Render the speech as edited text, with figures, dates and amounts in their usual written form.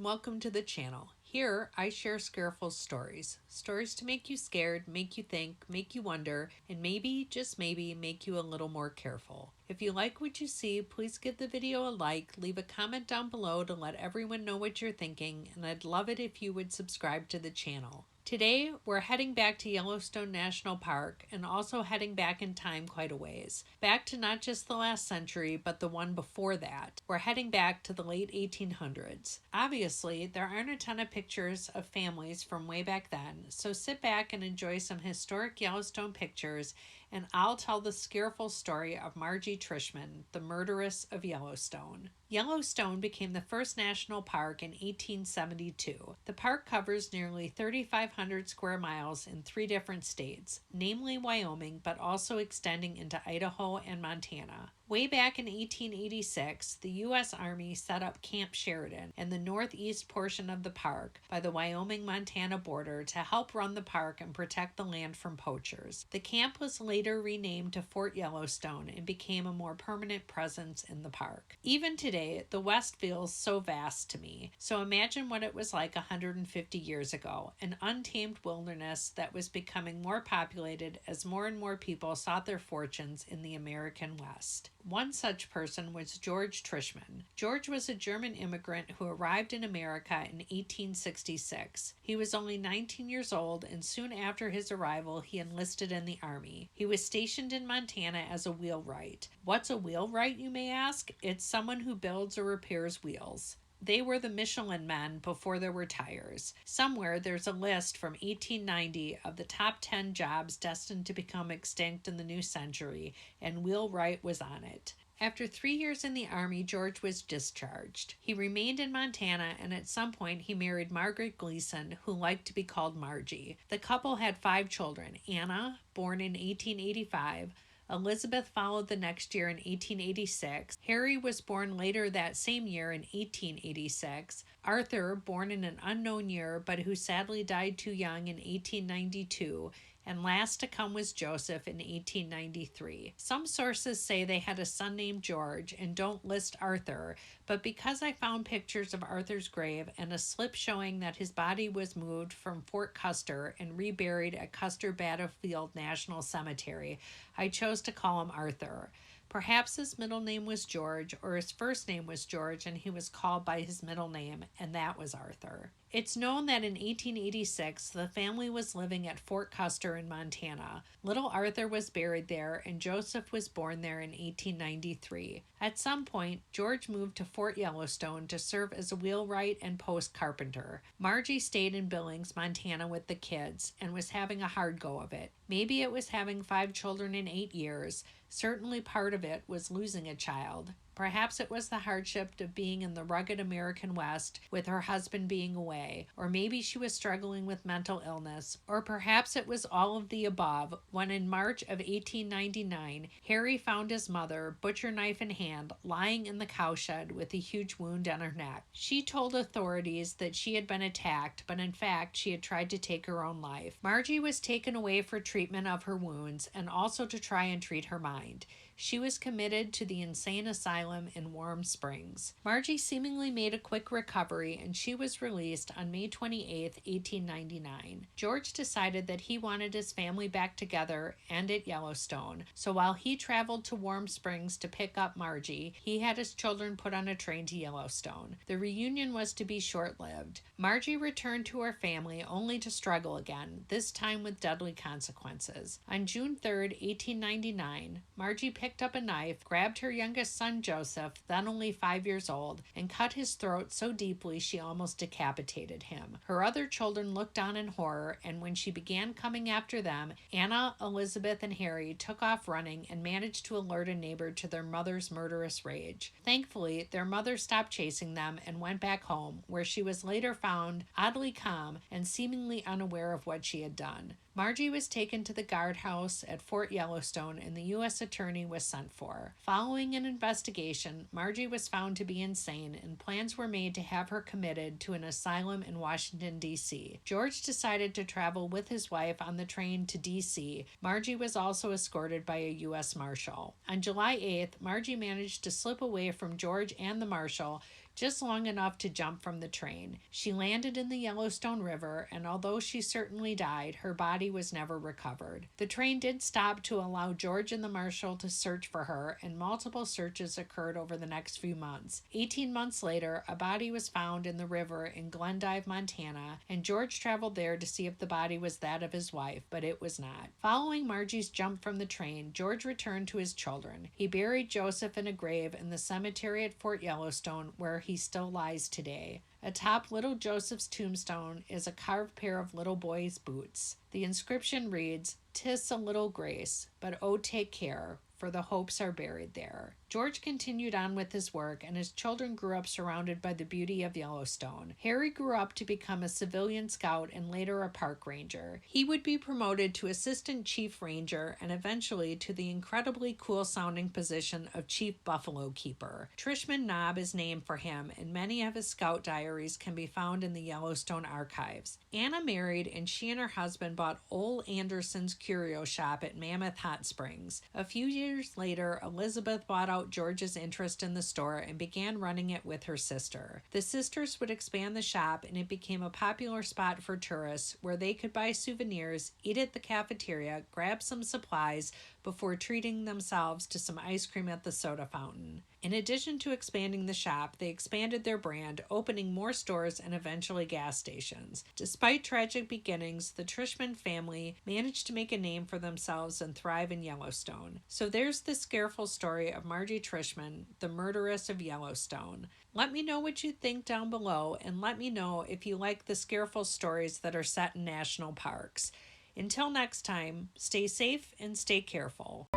welcome to the channel. Here, I share Scareful stories. Stories to make you scared, make you think, make you wonder, and maybe, just maybe, make you a little more careful. If you like what you see, please give the video a like, leave a comment down below to let everyone know what you're thinking, and I'd love it if you would subscribe to the channel. Today, we're heading back to Yellowstone National Park and also heading back in time quite a ways. Back to not just the last century, but the one before that. We're heading back to the late 1800s. Obviously, there aren't a ton of pictures of families from way back then, so sit back and enjoy some historic Yellowstone pictures, and I'll tell the Scareful story of Margie Trischman, the murderess of Yellowstone. Yellowstone became the first national park in 1872. The park covers nearly 3,500 square miles in 3 different states, namely Wyoming, but also extending into Idaho and Montana. Way back in 1886, the U.S. Army set up Camp Sheridan in the northeast portion of the park by the Wyoming-Montana border to help run the park and protect the land from poachers. The camp was later renamed to Fort Yellowstone and became a more permanent presence in the park. Even today, the West feels so vast to me, so imagine what it was like 150 years ago, an untamed wilderness that was becoming more populated as more and more people sought their fortunes in the American West. One such person was George Trischman. George was a German immigrant who arrived in America in 1866. He was only 19 years old, and soon after his arrival, he enlisted in the Army. He was stationed in Montana as a wheelwright. What's a wheelwright, you may ask? It's someone who builds or repairs wheels. They were the Michelin men before there were tires. Somewhere there's a list from 1890 of the top 10 jobs destined to become extinct in the new century, and wheelwright was on it. After 3 years in the Army, George was discharged. He remained in Montana, and at some point he married Margaret Gleason, who liked to be called Margie. The couple had 5 children: Anna, born in 1885, Elizabeth followed the next year in 1886. Harry was born later that same year in 1886. Arthur, born in an unknown year but who sadly died too young in 1892. And last to come was Joseph in 1893. Some sources say they had a son named George and don't list Arthur, but because I found pictures of Arthur's grave and a slip showing that his body was moved from Fort Custer and reburied at Custer Battlefield National Cemetery, I chose to call him Arthur. Perhaps his middle name was George, or his first name was George and he was called by his middle name, and that was Arthur. It's known that in 1886, the family was living at Fort Custer in Montana. Little Arthur was buried there, and Joseph was born there in 1893. At some point, George moved to Fort Yellowstone to serve as a wheelwright and post carpenter. Margie stayed in Billings, Montana with the kids, and was having a hard go of it. Maybe it was having 5 children in 8 years. Certainly part of it was losing a child. Perhaps it was the hardship of being in the rugged American West with her husband being away, or maybe she was struggling with mental illness, or perhaps it was all of the above when in March of 1899, Harry found his mother, butcher knife in hand, lying in the cowshed with a huge wound on her neck. She told authorities that she had been attacked, but in fact she had tried to take her own life. Margie was taken away for treatment of her wounds and also to try and treat her mind. She was committed to the insane asylum in Warm Springs. Margie seemingly made a quick recovery, and she was released on May 28, 1899. George decided that he wanted his family back together and at Yellowstone, so while he traveled to Warm Springs to pick up Margie, he had his children put on a train to Yellowstone. The reunion was to be short-lived. Margie returned to her family only to struggle again, this time with deadly consequences. On June 3, 1899, Margie picked up a knife, grabbed her youngest son Joseph, then only 5 years old, and cut his throat so deeply she almost decapitated him. Her other children looked on in horror, and when she began coming after them, Anna, Elizabeth, and Harry took off running and managed to alert a neighbor to their mother's murderous rage. Thankfully, their mother stopped chasing them and went back home, where she was later found oddly calm and seemingly unaware of what she had done. Margie was taken to the guardhouse at Fort Yellowstone, and the U.S. attorney was sent for. Following an investigation, Margie was found to be insane, and plans were made to have her committed to an asylum in Washington, D.C. George decided to travel with his wife on the train to D.C. Margie was also escorted by a U.S. Marshal. On July 8th, Margie managed to slip away from George and the Marshal just long enough to jump from the train. She landed in the Yellowstone River, and although she certainly died, her body was never recovered. The train did stop to allow George and the marshal to search for her, and multiple searches occurred over the next few months. 18 months later, a body was found in the river in Glendive, Montana, and George traveled there to see if the body was that of his wife, but it was not. Following Margie's jump from the train, George returned to his children. He buried Joseph in a grave in the cemetery at Fort Yellowstone, where he still lies today. Atop little Joseph's tombstone is a carved pair of little boy's boots. The inscription reads, "'Tis a little grace, but oh take care, for the hopes are buried there." George continued on with his work, and his children grew up surrounded by the beauty of Yellowstone. Harry grew up to become a civilian scout and later a park ranger. He would be promoted to assistant chief ranger and eventually to the incredibly cool-sounding position of chief buffalo keeper. Trischman Knob is named for him, and many of his scout diaries can be found in the Yellowstone archives. Anna married, and she and her husband bought Ole Anderson's Curio Shop at Mammoth Hot Springs. A few years later, Elizabeth bought out George's interest in the store and began running it with her sister. The sisters would expand the shop, and it became a popular spot for tourists where they could buy souvenirs, eat at the cafeteria, grab some supplies before treating themselves to some ice cream at the soda fountain. In addition to expanding the shop, they expanded their brand, opening more stores and eventually gas stations. Despite tragic beginnings, the Trischman family managed to make a name for themselves and thrive in Yellowstone. So there's the Scareful story of Margie Trischman, the murderess of Yellowstone. Let me know what you think down below, and let me know if you like the Scareful stories that are set in national parks. Until next time, stay safe and stay careful.